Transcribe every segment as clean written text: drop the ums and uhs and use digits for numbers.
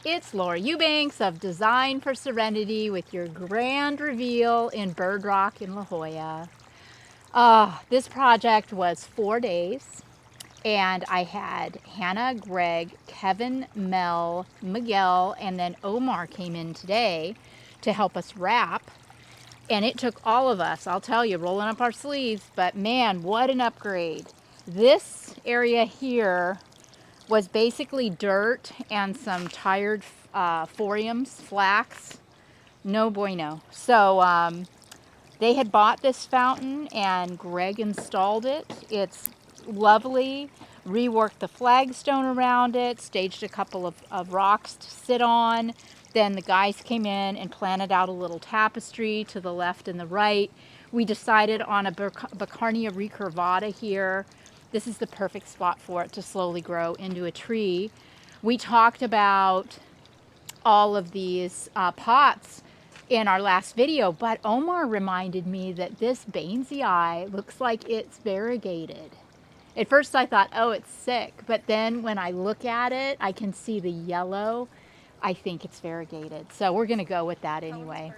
It's Laura Eubanks of Design for Serenity with your grand reveal in Bird Rock in La Jolla. This project was 4 days, and I had Hannah, Greg, Kevin, Mel, Miguel, and then Omar came in today to help us wrap. And it took all of us, I'll tell you, rolling up our sleeves, but man, what an upgrade. This area here was basically dirt and some tired phoriums, flax. No bueno. So they had bought this fountain and Greg installed it. It's lovely. Reworked the flagstone around it, staged a couple of rocks to sit on. Then the guys came in and planted out a little tapestry to the left and the right. We decided on a Bacarnia recurvata here. This is the perfect spot for it to slowly grow into a tree. We talked about all of these pots in our last video, but Omar reminded me that this Bainesii looks like it's variegated. At first I thought, oh, it's sick, but then when I look at it, I can see the yellow. I think it's variegated, so we're gonna go with that anyway.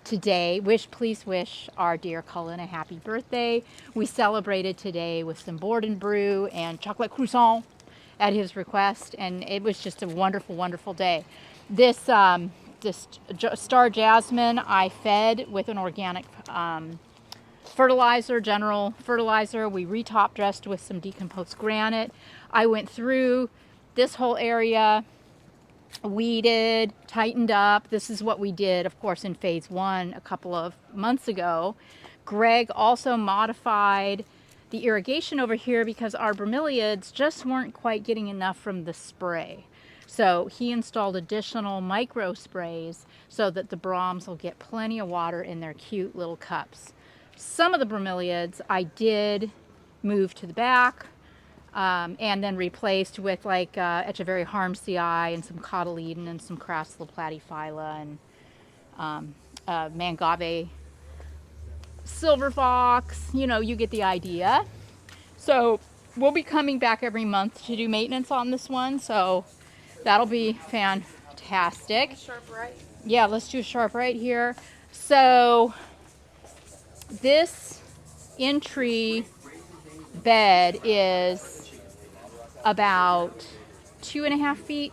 Today, please wish our dear Cullen a happy birthday. We celebrated today with some board and brew and chocolate croissant at his request, and it was just a wonderful, wonderful day. This star jasmine I fed with an organic fertilizer, general fertilizer. We retop dressed with some decomposed granite. I went through this whole area, weeded, tightened up. This is what we did, of course, in phase 1 a couple of months ago. Greg also modified the irrigation over here because our bromeliads just weren't quite getting enough from the spray. So he installed additional micro sprays so that the broms will get plenty of water in their cute little cups. Some of the bromeliads I did move to the back, and then replaced with like Echeveria harmsii and some cotyledon and some Crassula platyphylla and Mangave silver fox. You know, you get the idea. So we'll be coming back every month to do maintenance on this one, so that'll be fantastic. Sharp right. Yeah, let's do a sharp right here. So this in-tree bed is about 2.5 feet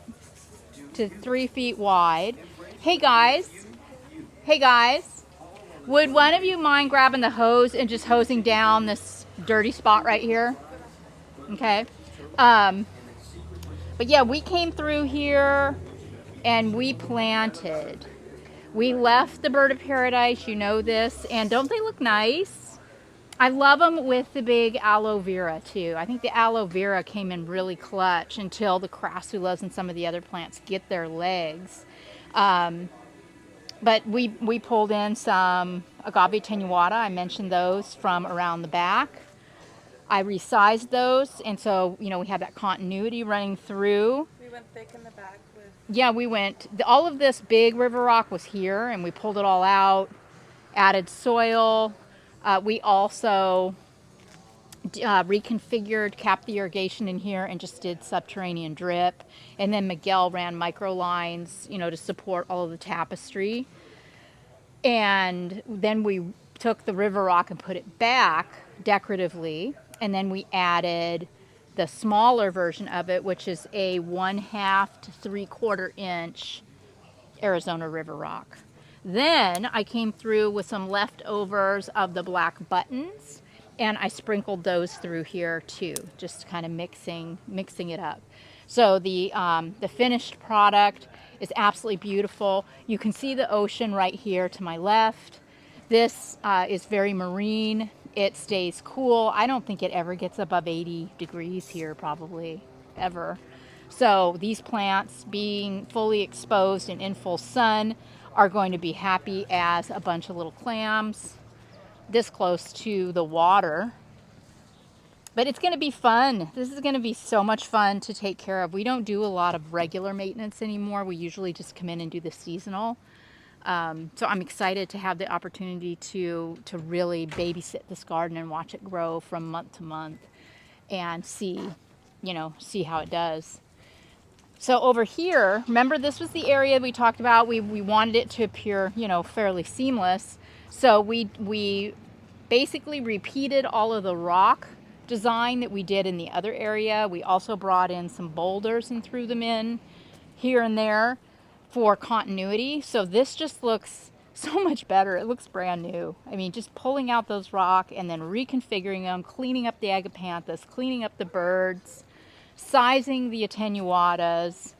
to 3 feet wide. Hey guys, would one of you mind grabbing the hose and just hosing down this dirty spot right here? Okay. But yeah, we came through here and we planted. We left the bird of paradise, you know this, and don't they look nice? I love them with the big aloe vera too. I think the aloe vera came in really clutch until the crassulas and some of the other plants get their legs. But we pulled in some agave tenuata. I mentioned those from around the back. I resized those, and so, you know, we have that continuity running through. We went thick in the back with... Yeah, all of this big river rock was here, and we pulled it all out, added soil. We also reconfigured, capped the irrigation in here and just did subterranean drip. And then Miguel ran micro lines, you know, to support all of the tapestry. And then we took the river rock and put it back decoratively. And then we added the smaller version of it, which is a 1/2 to 3/4 inch Arizona river rock. Then I came through with some leftovers of the black buttons, and I sprinkled those through here too, just kind of mixing it up. So the finished product is absolutely beautiful. You can see the ocean right here to my left. This is very marine. It stays cool. I don't think it ever gets above 80 degrees here, probably, ever. So these plants, being fully exposed and in full sun, are going to be happy as a bunch of little clams this close to the water. But it's going to be fun. This is going to be so much fun to take care of. We don't do a lot of regular maintenance anymore. We usually just come in and do the seasonal. So I'm excited to have the opportunity to really babysit this garden and watch it grow from month to month and see how it does. So over here, remember this was the area we talked about. We wanted it to appear, you know, fairly seamless. So we basically repeated all of the rock design that we did in the other area. We also brought in some boulders and threw them in here and there for continuity. So this just looks so much better. It looks brand new. I mean, just pulling out those rock and then reconfiguring them, cleaning up the agapanthus, cleaning up the birds, sizing the attenuatas,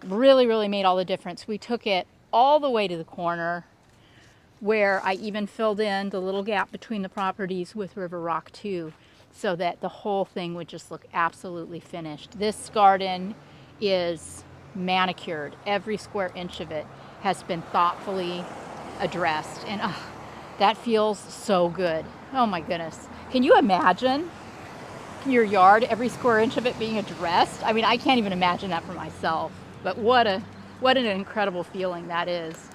really made all the difference. We took it all the way to the corner where I even filled in the little gap between the properties with River Rock too, so that the whole thing would just look absolutely finished. This garden is manicured. Every square inch of it has been thoughtfully addressed, and that feels so good. Oh my goodness. Can you imagine your yard, every square inch of it being addressed? I mean, I can't even imagine that for myself, but what an incredible feeling that is.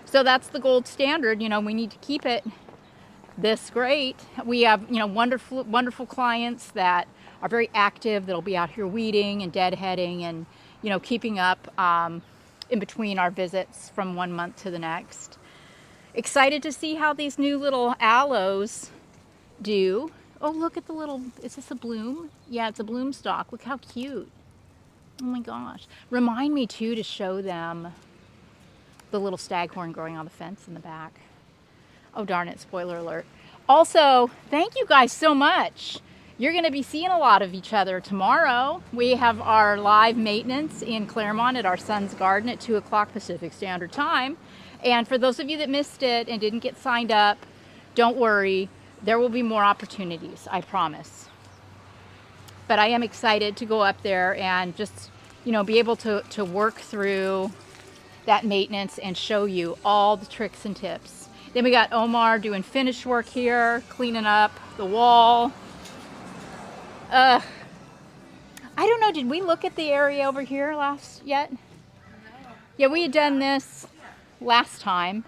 So that's the gold standard. You know, we need to keep it this great. We have, you know, wonderful clients that are very active, that'll be out here weeding and deadheading and, you know, keeping up in between our visits from one month to the next. Excited to see how these new little aloes do. Oh, look at the little, is this a bloom? Yeah, it's a bloom stalk. Look how cute. Oh my gosh. Remind me too to show them the little staghorn growing on the fence in the back. Oh darn it, spoiler alert. Also, thank you guys so much. You're gonna be seeing a lot of each other tomorrow. We have our live maintenance in Claremont at our son's garden at 2 o'clock Pacific Standard Time. And for those of you that missed it and didn't get signed up, don't worry, there will be more opportunities, I promise. But I am excited to go up there and just, you know, be able to work through that maintenance and show you all the tricks and tips. Then we got Omar doing finish work here, cleaning up the wall. I don't know, did we look at the area over here yet? No. Yeah, we had done this last time.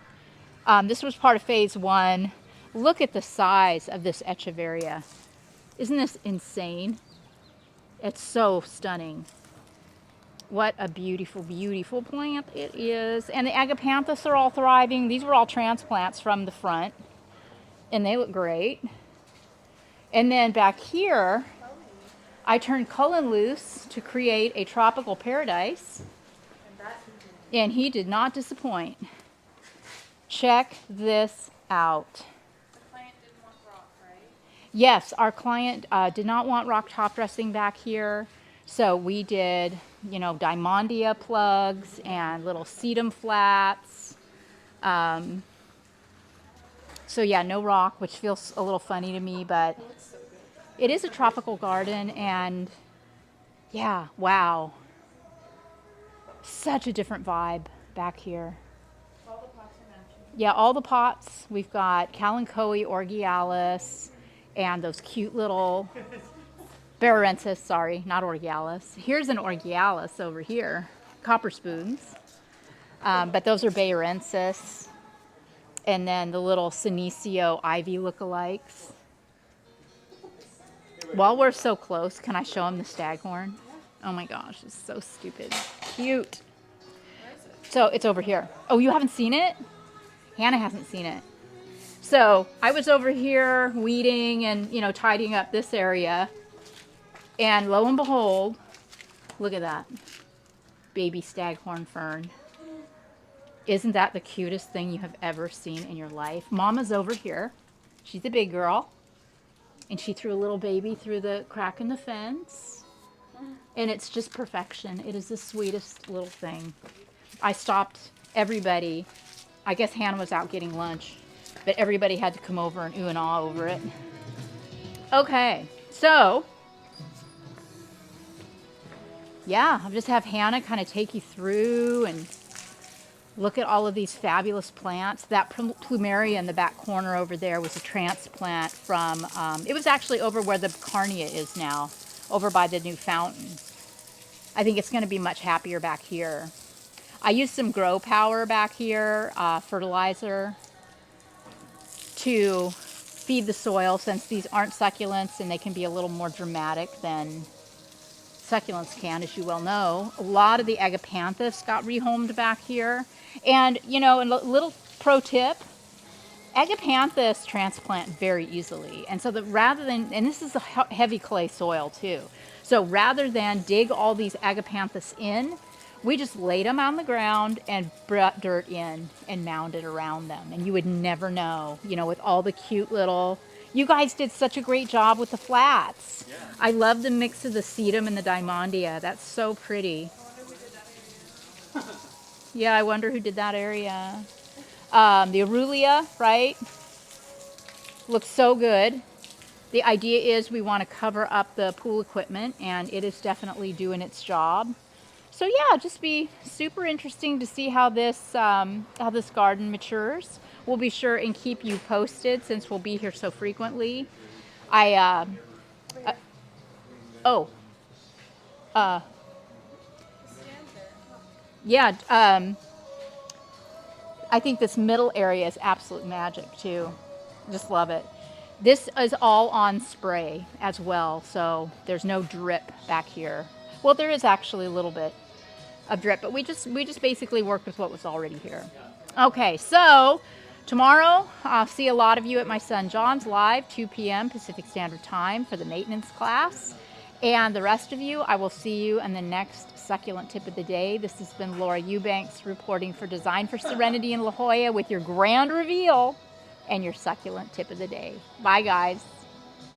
This was part of phase 1. Look at the size of this echeveria. Isn't this insane? It's so stunning. What a beautiful plant it is. And the agapanthus are all thriving. These were all transplants from the front, and they look great. And then back here, I turned Cullen loose to create a tropical paradise, and he did not disappoint. Check this out. The client didn't want rock, right? Yes, our client did not want rock top dressing back here. So we did, you know, Diamondia plugs and little sedum flats. So yeah, no rock, which feels a little funny to me, but it is a tropical garden, and yeah, wow. Such a different vibe back here. All the pots are matching. Yeah, all the pots. We've got Kalanchoe orgialis and those cute little Barrensis, sorry, not orgialis. Here's an orgialis over here, copper spoons. But those are Barrensis. And then the little Senecio ivy lookalikes. While we're so close, can I show them the staghorn? Oh my gosh, it's so stupid. Cute. Where is it? So it's over here. Oh, you haven't seen it? Hannah hasn't seen it. So I was over here weeding and, you know, tidying up this area. And lo and behold, look at that. Baby staghorn fern. Isn't that the cutest thing you have ever seen in your life? Mama's over here. She's a big girl. And she threw a little baby through the crack in the fence. And it's just perfection. It is the sweetest little thing. I stopped everybody. I guess Hannah was out getting lunch. But everybody had to come over and ooh and ah over it. Okay, so yeah, I'll just have Hannah kind of take you through and look at all of these fabulous plants. That plumeria in the back corner over there was a transplant from, it was actually over where the carnea is now, over by the new fountain. I think it's going to be much happier back here. I used some Grow Power back here, fertilizer, to feed the soil, since these aren't succulents and they can be a little more dramatic than succulents can, as you well know. A lot of the agapanthus got rehomed back here. And, you know, a little pro tip, agapanthus transplant very easily. And so that rather than, and this is a heavy clay soil too. So rather than dig all these agapanthus in, we just laid them on the ground and brought dirt in and mounded around them. And you would never know, you know, with all the cute little, you guys did such a great job with the flats. Yeah. I love the mix of the sedum and the diamondia. That's so pretty. Yeah, I wonder who did that area. The Aurelia, right? Looks so good. The idea is we want to cover up the pool equipment, and it is definitely doing its job. So yeah, just be super interesting to see how this garden matures. We'll be sure and keep you posted since we'll be here so frequently. Oh, yeah. I think this middle area is absolute magic too. Just love it. This is all on spray as well, so there's no drip back here. Well, there is actually a little bit of drip, but we just basically worked with what was already here. Okay, so tomorrow I'll see a lot of you at my son John's live, 2 p.m. Pacific Standard Time for the maintenance class. And the rest of you, I will see you in the next succulent tip of the day. This has been Laura Eubanks reporting for Design for Serenity in La Jolla with your grand reveal and your succulent tip of the day. Bye, guys.